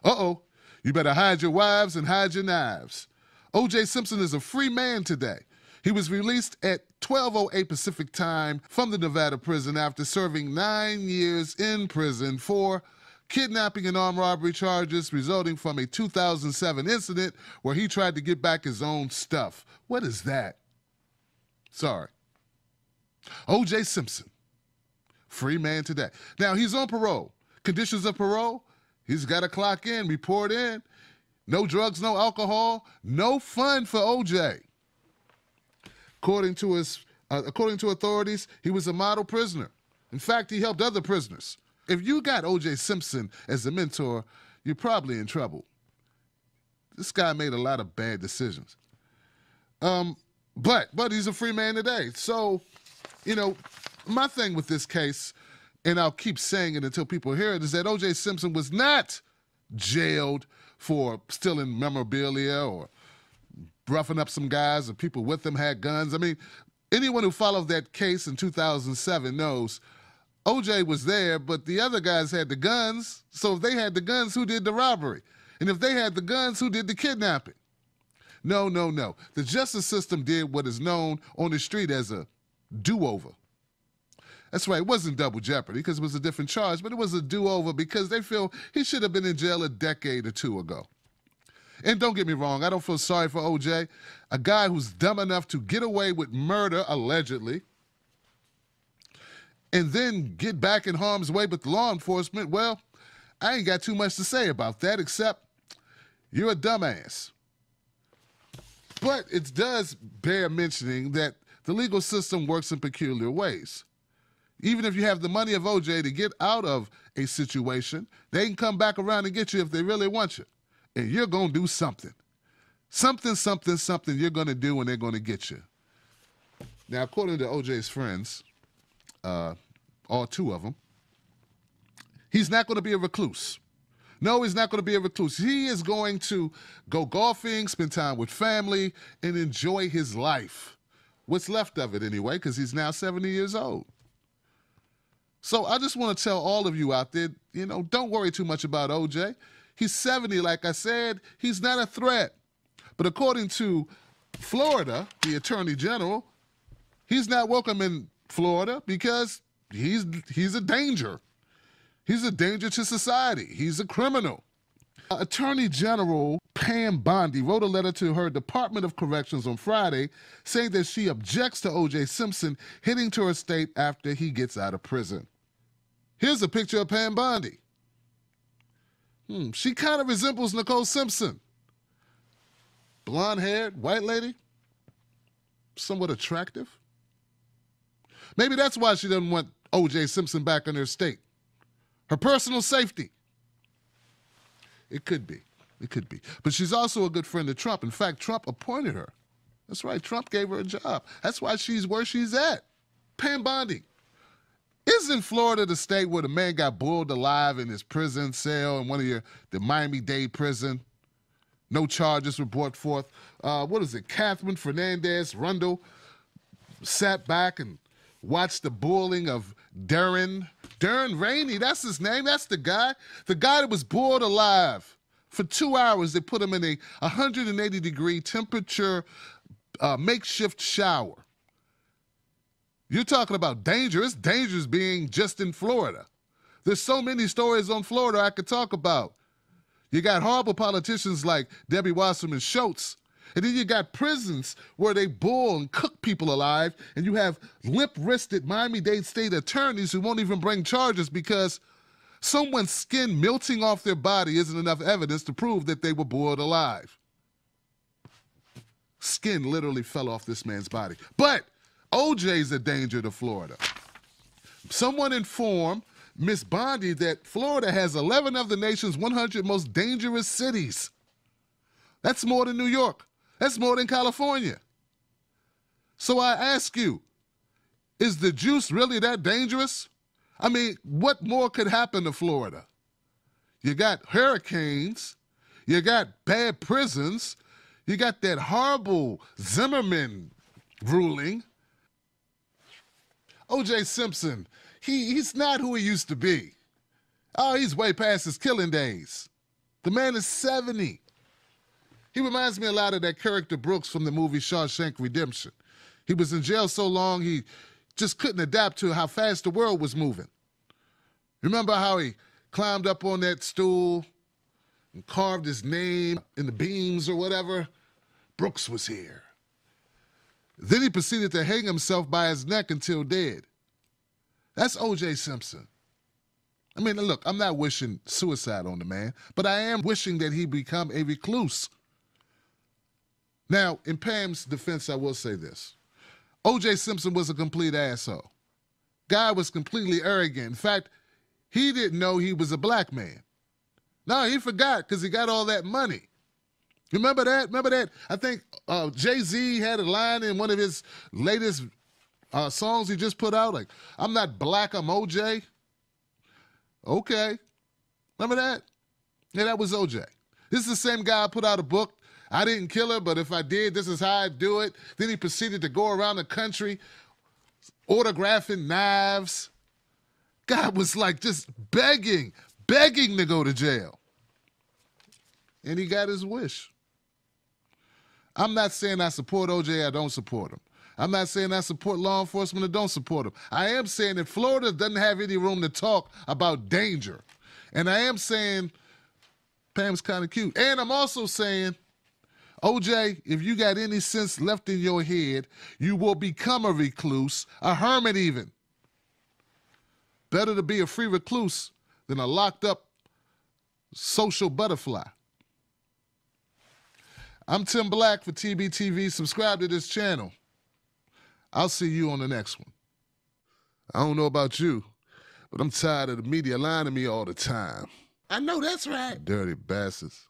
Uh-oh, you better hide your wives and hide your knives. O.J. Simpson is a free man today. He was released at 12:08 Pacific time from the Nevada prison after serving 9 years in prison for kidnapping and armed robbery charges resulting from a 2007 incident where he tried to get back his own stuff. What is that? Sorry. O.J. Simpson, free man today. Now, he's on parole. Conditions of parole, he's got to clock in, report in. No drugs, no alcohol, no fun for O.J. According to authorities, he was a model prisoner. In fact, he helped other prisoners. If you got O.J. Simpson as a mentor, you're probably in trouble. This guy made a lot of bad decisions. But he's a free man today. So, my thing with this case, and I'll keep saying it until people hear it, is that O.J. Simpson was not jailed for stealing memorabilia or roughing up some guys, or people with him had guns. I mean, anyone who followed that case in 2007 knows O.J. was there, but the other guys had the guns. So if they had the guns, who did the robbery? And if they had the guns, who did the kidnapping? No. The justice system did what is known on the street as a do-over. That's right, it wasn't double jeopardy because it was a different charge, but it was a do-over because they feel he should have been in jail a decade or two ago. And don't get me wrong, I don't feel sorry for O.J., a guy who's dumb enough to get away with murder, allegedly, and then get back in harm's way with law enforcement. Well, I ain't got too much to say about that except you're a dumbass. But it does bear mentioning that the legal system works in peculiar ways. Even if you have the money of O.J. to get out of a situation, they can come back around and get you if they really want you. And you're going to do something. Something you're going to do and they're going to get you. Now, according to O.J.'s friends, all two of them, he's not going to be a recluse. No, he's not going to be a recluse. He is going to go golfing, spend time with family, and enjoy his life. What's left of it anyway, because he's now 70 years old. So I just want to tell all of you out there, don't worry too much about O.J. He's 70, like I said. He's not a threat. But according to Florida, the Attorney General, he's not welcome in Florida because he's a danger. He's a danger to society. He's a criminal. Attorney General Pam Bondi wrote a letter to her Department of Corrections on Friday saying that she objects to O.J. Simpson heading to her state after he gets out of prison. Here's a picture of Pam Bondi. She kind of resembles Nicole Simpson. Blonde-haired, white lady, somewhat attractive. Maybe that's why she doesn't want O.J. Simpson back in her state. Her personal safety. It could be. But she's also a good friend of Trump. In fact, Trump appointed her. That's right, Trump gave her a job. That's why she's where she's at. Pam Bondi. Isn't Florida the state where the man got boiled alive in his prison cell in the Miami-Dade prison? No charges were brought forth. What is it? Catherine Fernandez Rundle sat back and watched the boiling of Darren Rainey. That's his name. That's the guy. The guy that was boiled alive. For 2 hours, they put him in a 180-degree temperature makeshift shower. You're talking about danger. It's dangerous being just in Florida. There's so many stories on Florida I could talk about. You got horrible politicians like Debbie Wasserman Schultz, and then you got prisons where they boil and cook people alive, and you have limp-wristed Miami-Dade state attorneys who won't even bring charges because someone's skin melting off their body isn't enough evidence to prove that they were boiled alive. Skin literally fell off this man's body. But O.J.'s a danger to Florida. Someone informed Miss Bondi that Florida has 11 of the nation's 100 most dangerous cities. That's more than New York. That's more than California. So I ask you, is the juice really that dangerous? I mean, what more could happen to Florida? You got hurricanes, you got bad prisons, you got that horrible Zimmerman ruling. O.J. Simpson, he's not who he used to be. Oh, he's way past his killing days. The man is 70. He reminds me a lot of that character Brooks from the movie Shawshank Redemption. He was in jail so long he just couldn't adapt to how fast the world was moving. Remember how he climbed up on that stool and carved his name in the beams or whatever? Brooks was here. Then he proceeded to hang himself by his neck until dead. That's o.j. Simpson. I mean, look, I'm not wishing suicide on the man, but I am wishing that he become a recluse. Now, in Pam's defense, I will say this. o.j. Simpson was a complete asshole. Guy was completely arrogant. In fact, he didn't know he was a black man. No, he forgot because he got all that money. Remember that? Remember that? I think Jay-Z had a line in one of his latest songs he just put out, like, I'm not black, I'm OJ. Okay. Remember that? Yeah, that was OJ. This is the same guy who put out a book, I didn't kill her, but if I did, this is how I'd do it. Then he proceeded to go around the country autographing knives. God was like just begging to go to jail. And he got his wish. I'm not saying I support OJ, I don't support him. I'm not saying I support law enforcement or don't support him. I am saying that Florida doesn't have any room to talk about danger. And I am saying Pam's kind of cute. And I'm also saying, OJ, if you got any sense left in your head, you will become a recluse, a hermit even. Better to be a free recluse than a locked up social butterfly. I'm Tim Black for TBTV. Subscribe to this channel. I'll see you on the next one. I don't know about you, but I'm tired of the media lying to me all the time. I know that's right. Dirty bastards.